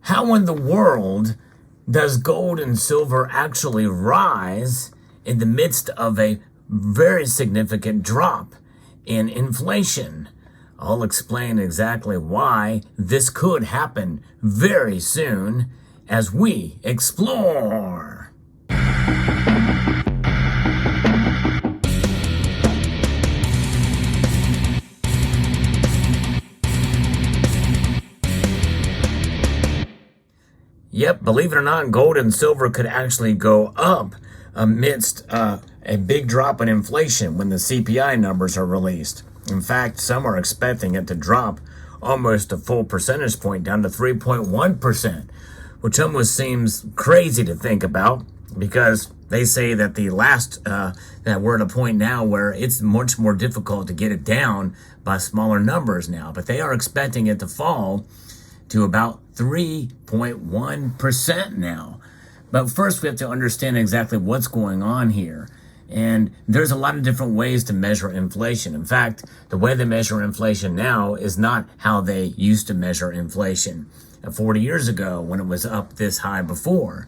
How in the world does gold and silver actually rise in the midst of a very significant drop in inflation? I'll explain exactly why this could happen very soon as we explore. Yep, believe it or not, gold and silver could actually go up amidst a big drop in inflation when the CPI numbers are released. In fact, some are expecting it to drop almost a full percentage point down to 3.1%, which almost seems crazy to think about because they say that that we're at a point now where it's much more difficult to get it down by smaller numbers now, but they are expecting it to fall to about 3.1% now. But first we have to understand exactly what's going on here. And there's a lot of different ways to measure inflation. In fact, the way they measure inflation now is not how they used to measure inflation 40 years ago when it was up this high before.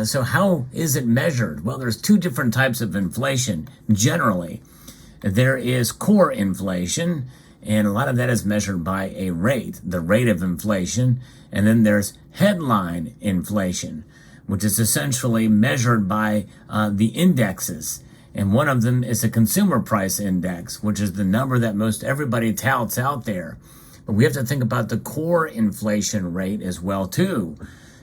So how is it measured? Well, there's two different types of inflation generally. There is core inflation, and a lot of that is measured by a rate, the rate of inflation. And then there's headline inflation, which is essentially measured by the indexes. And one of them is a consumer price index, which is the number that most everybody touts out there. But we have to think about the core inflation rate as well, too.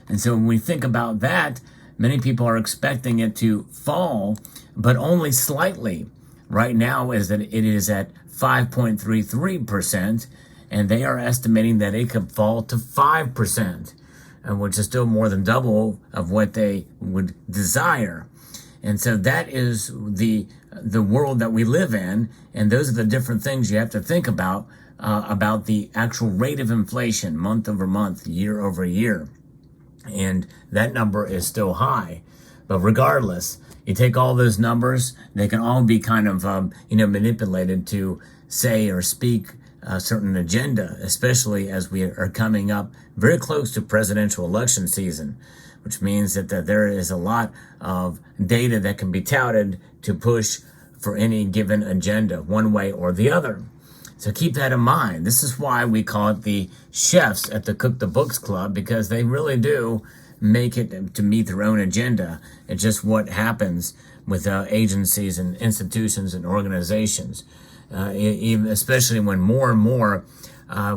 And so when we think about that, many people are expecting it to fall, but only slightly. Right now it is at 5.33%, and they are estimating that it could fall to 5%, which is still more than double of what they would desire. And so that is the world that we live in, and those are the different things you have to think about the actual rate of inflation month over month, year over year. And that number is still high. But regardless, you take all those numbers, they can all be kind of, manipulated to say or speak a certain agenda, especially as we are coming up very close to presidential election season, which means that there is a lot of data that can be touted to push for any given agenda, one way or the other. So keep that in mind. This is why we call it the chefs at the Cook the Books Club, because they really do make it to meet their own agenda. It's just what happens with agencies and institutions and organizations, especially when more and more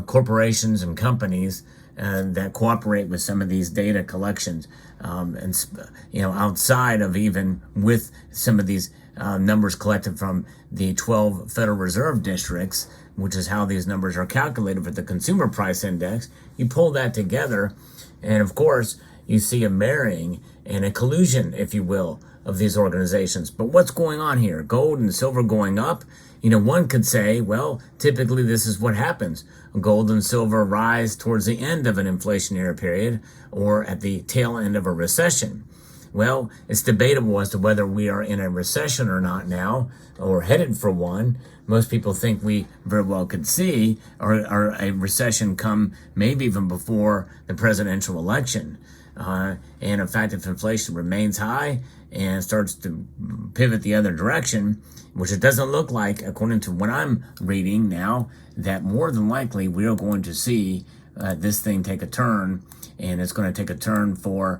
corporations and companies that cooperate with some of these data collections, outside of even with some of these numbers collected from the 12 Federal Reserve districts, which is how these numbers are calculated for the consumer price index. You pull that together, and of course, you see a marrying and a collusion, if you will, of these organizations. But what's going on here? Gold and silver going up? One could say, well, typically this is what happens. Gold and silver rise towards the end of an inflationary period or at the tail end of a recession. Well, it's debatable as to whether we are in a recession or not now, or headed for one. Most people think we very well could see or a recession come maybe even before the presidential election. And in fact, if inflation remains high and starts to pivot the other direction, which it doesn't look like, according to what I'm reading now, that more than likely we are going to see this thing take a turn, and it's going to take a turn for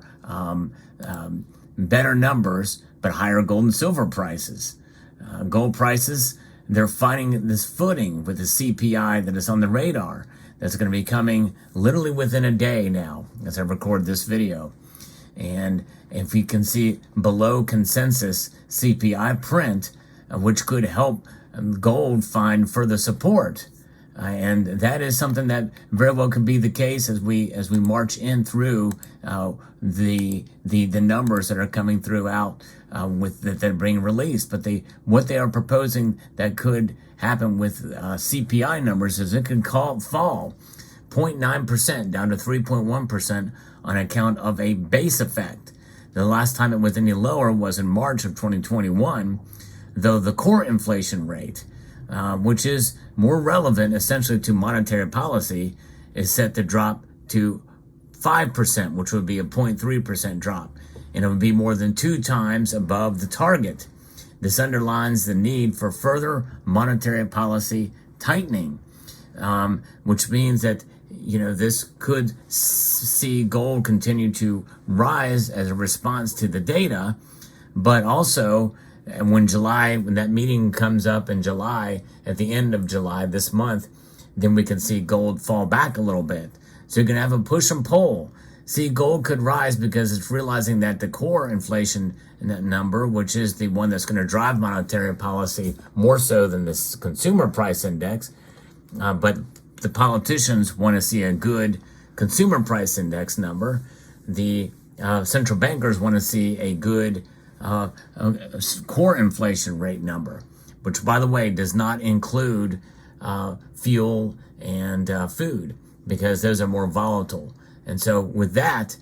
better numbers, but higher gold and silver prices. Gold prices, they're finding this footing with the CPI that is on the radar. That's going to be coming literally within a day now as I record this video. And if we can see below consensus CPI print, which could help gold find further support. And that is something that very well could be the case as we march in through the numbers that are coming throughout that they're being released. But what they are proposing that could happen with CPI numbers is it could fall 0.9% down to 3.1% on account of a base effect. The last time it was any lower was in March of 2021, though the core inflation rate, which is more relevant essentially to monetary policy, is set to drop to 5%, which would be a 0.3% drop, and it would be more than 2 times above the target. This underlines the need for further monetary policy tightening, which means that this could see gold continue to rise as a response to the data, but also when that meeting comes up in July, at the end of July this month, then we can see gold fall back a little bit. So you're going to have a push and pull. See, gold could rise because it's realizing that the core inflation number, which is the one that's going to drive monetary policy more so than this consumer price index, but the politicians want to see a good consumer price index number. The central bankers want to see a good core inflation rate number, which, by the way, does not include fuel and food, because those are more volatile. And so with that,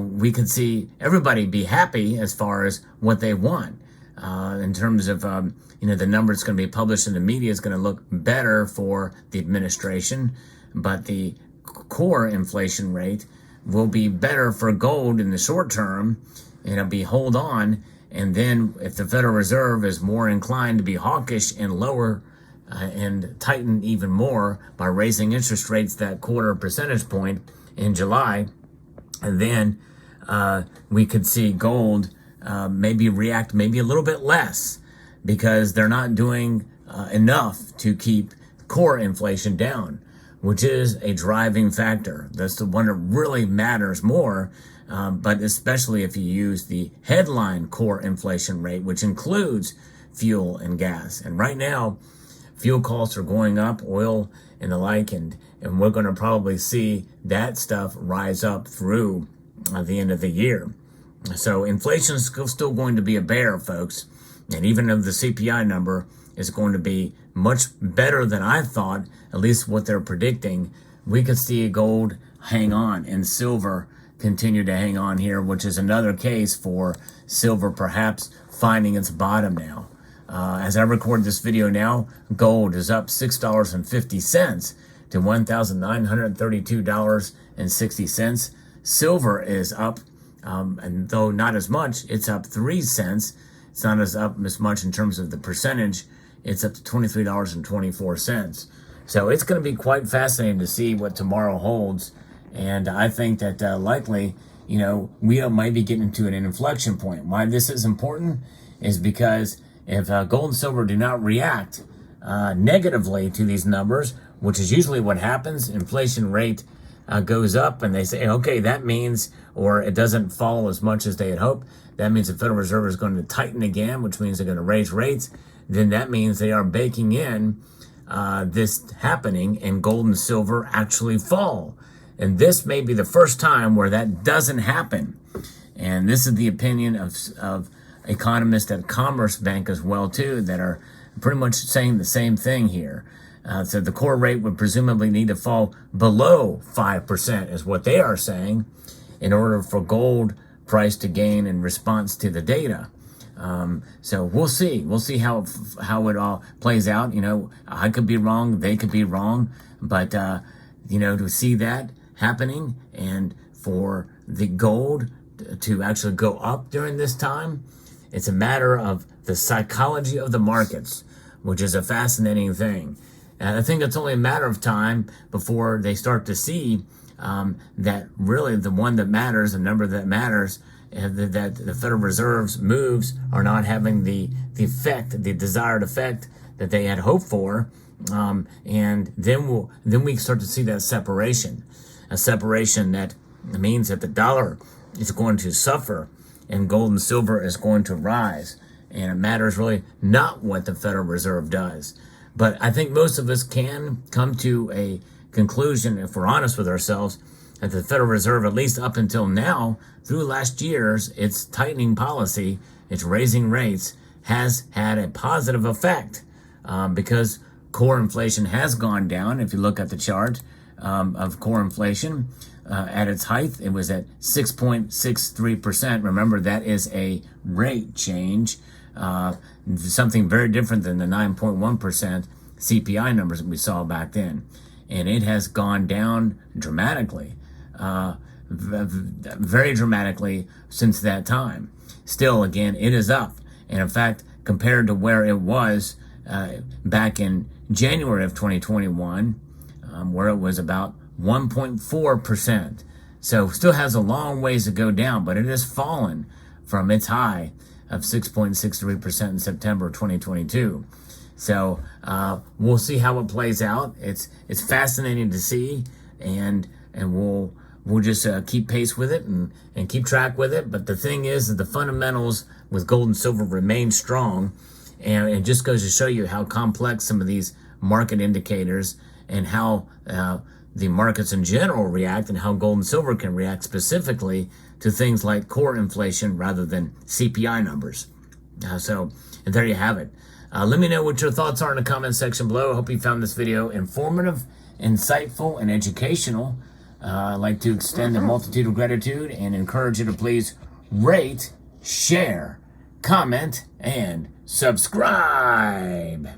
we can see everybody be happy as far as what they want. In terms of, the number that's going to be published in the media is going to look better for the administration, but the core inflation rate will be better for gold in the short term, and it'll be hold on. And then if the Federal Reserve is more inclined to be hawkish and lower and tighten even more by raising interest rates that 0.25 percentage point in July, and then we could see gold maybe react maybe a little bit less, because they're not doing enough to keep core inflation down, which is a driving factor. That's the one that really matters more, but especially if you use the headline core inflation rate, which includes fuel and gas. And right now, fuel costs are going up, oil and the like, and we're going to probably see that stuff rise up through the end of the year. So inflation is still going to be a bear, folks. And even if the CPI number is going to be much better than I thought, at least what they're predicting, we could see gold hang on and silver continue to hang on here, which is another case for silver perhaps finding its bottom now. As I record this video now, gold is up $6.50 to $1,932.60. Silver is up, and though not as much, it's up 3 cents. It's not as much in terms of the percentage. It's up to $23.24. So it's going to be quite fascinating to see what tomorrow holds. And I think that likely, we might be getting to an inflection point. Why this is important is because if gold and silver do not react negatively to these numbers, which is usually what happens, inflation rate goes up and they say, okay, that means, or it doesn't fall as much as they had hoped, that means the Federal Reserve is going to tighten again, which means they're going to raise rates. Then that means they are baking in this happening and gold and silver actually fall. And this may be the first time where that doesn't happen. And this is the opinion of economists at Commerce Bank as well, too, that are pretty much saying the same thing here. So the core rate would presumably need to fall below 5% is what they are saying in order for gold price to gain in response to the data. So we'll see. We'll see how it all plays out. I could be wrong. They could be wrong. But, to see that happening and for the gold to actually go up during this time, it's a matter of the psychology of the markets, which is a fascinating thing. And I think it's only a matter of time before they start to see that really the one that matters, the number that matters, that the Federal Reserve's moves are not having the effect, the desired effect that they had hoped for. And then we start to see that separation, a separation that means that the dollar is going to suffer and gold and silver is going to rise. And it matters really not what the Federal Reserve does. But I think most of us can come to a conclusion, if we're honest with ourselves, that the Federal Reserve, at least up until now, through last year's, its tightening policy, its raising rates, has had a positive effect because core inflation has gone down. If you look at the chart of core inflation, at its height, it was at 6.63%. Remember, that is a rate change, something very different than the 9.1% CPI numbers that we saw back then. And it has gone down dramatically. very dramatically since that time. Still, again, it is up. And in fact, compared to where it was back in January of 2021, where it was about 1.4%. So still has a long ways to go down, but it has fallen from its high of 6.63% in September 2022. So we'll see how it plays out. It's fascinating to see, and we'll just keep pace with it and keep track with it. But the thing is that the fundamentals with gold and silver remain strong, and it just goes to show you how complex some of these market indicators and how the markets in general react, and how gold and silver can react specifically to things like core inflation rather than CPI numbers. So there you have it. Let me know what your thoughts are in the comment section below. I hope you found this video informative, insightful, and educational. I'd like to extend a multitude of gratitude and encourage you to please rate, share, comment, and subscribe.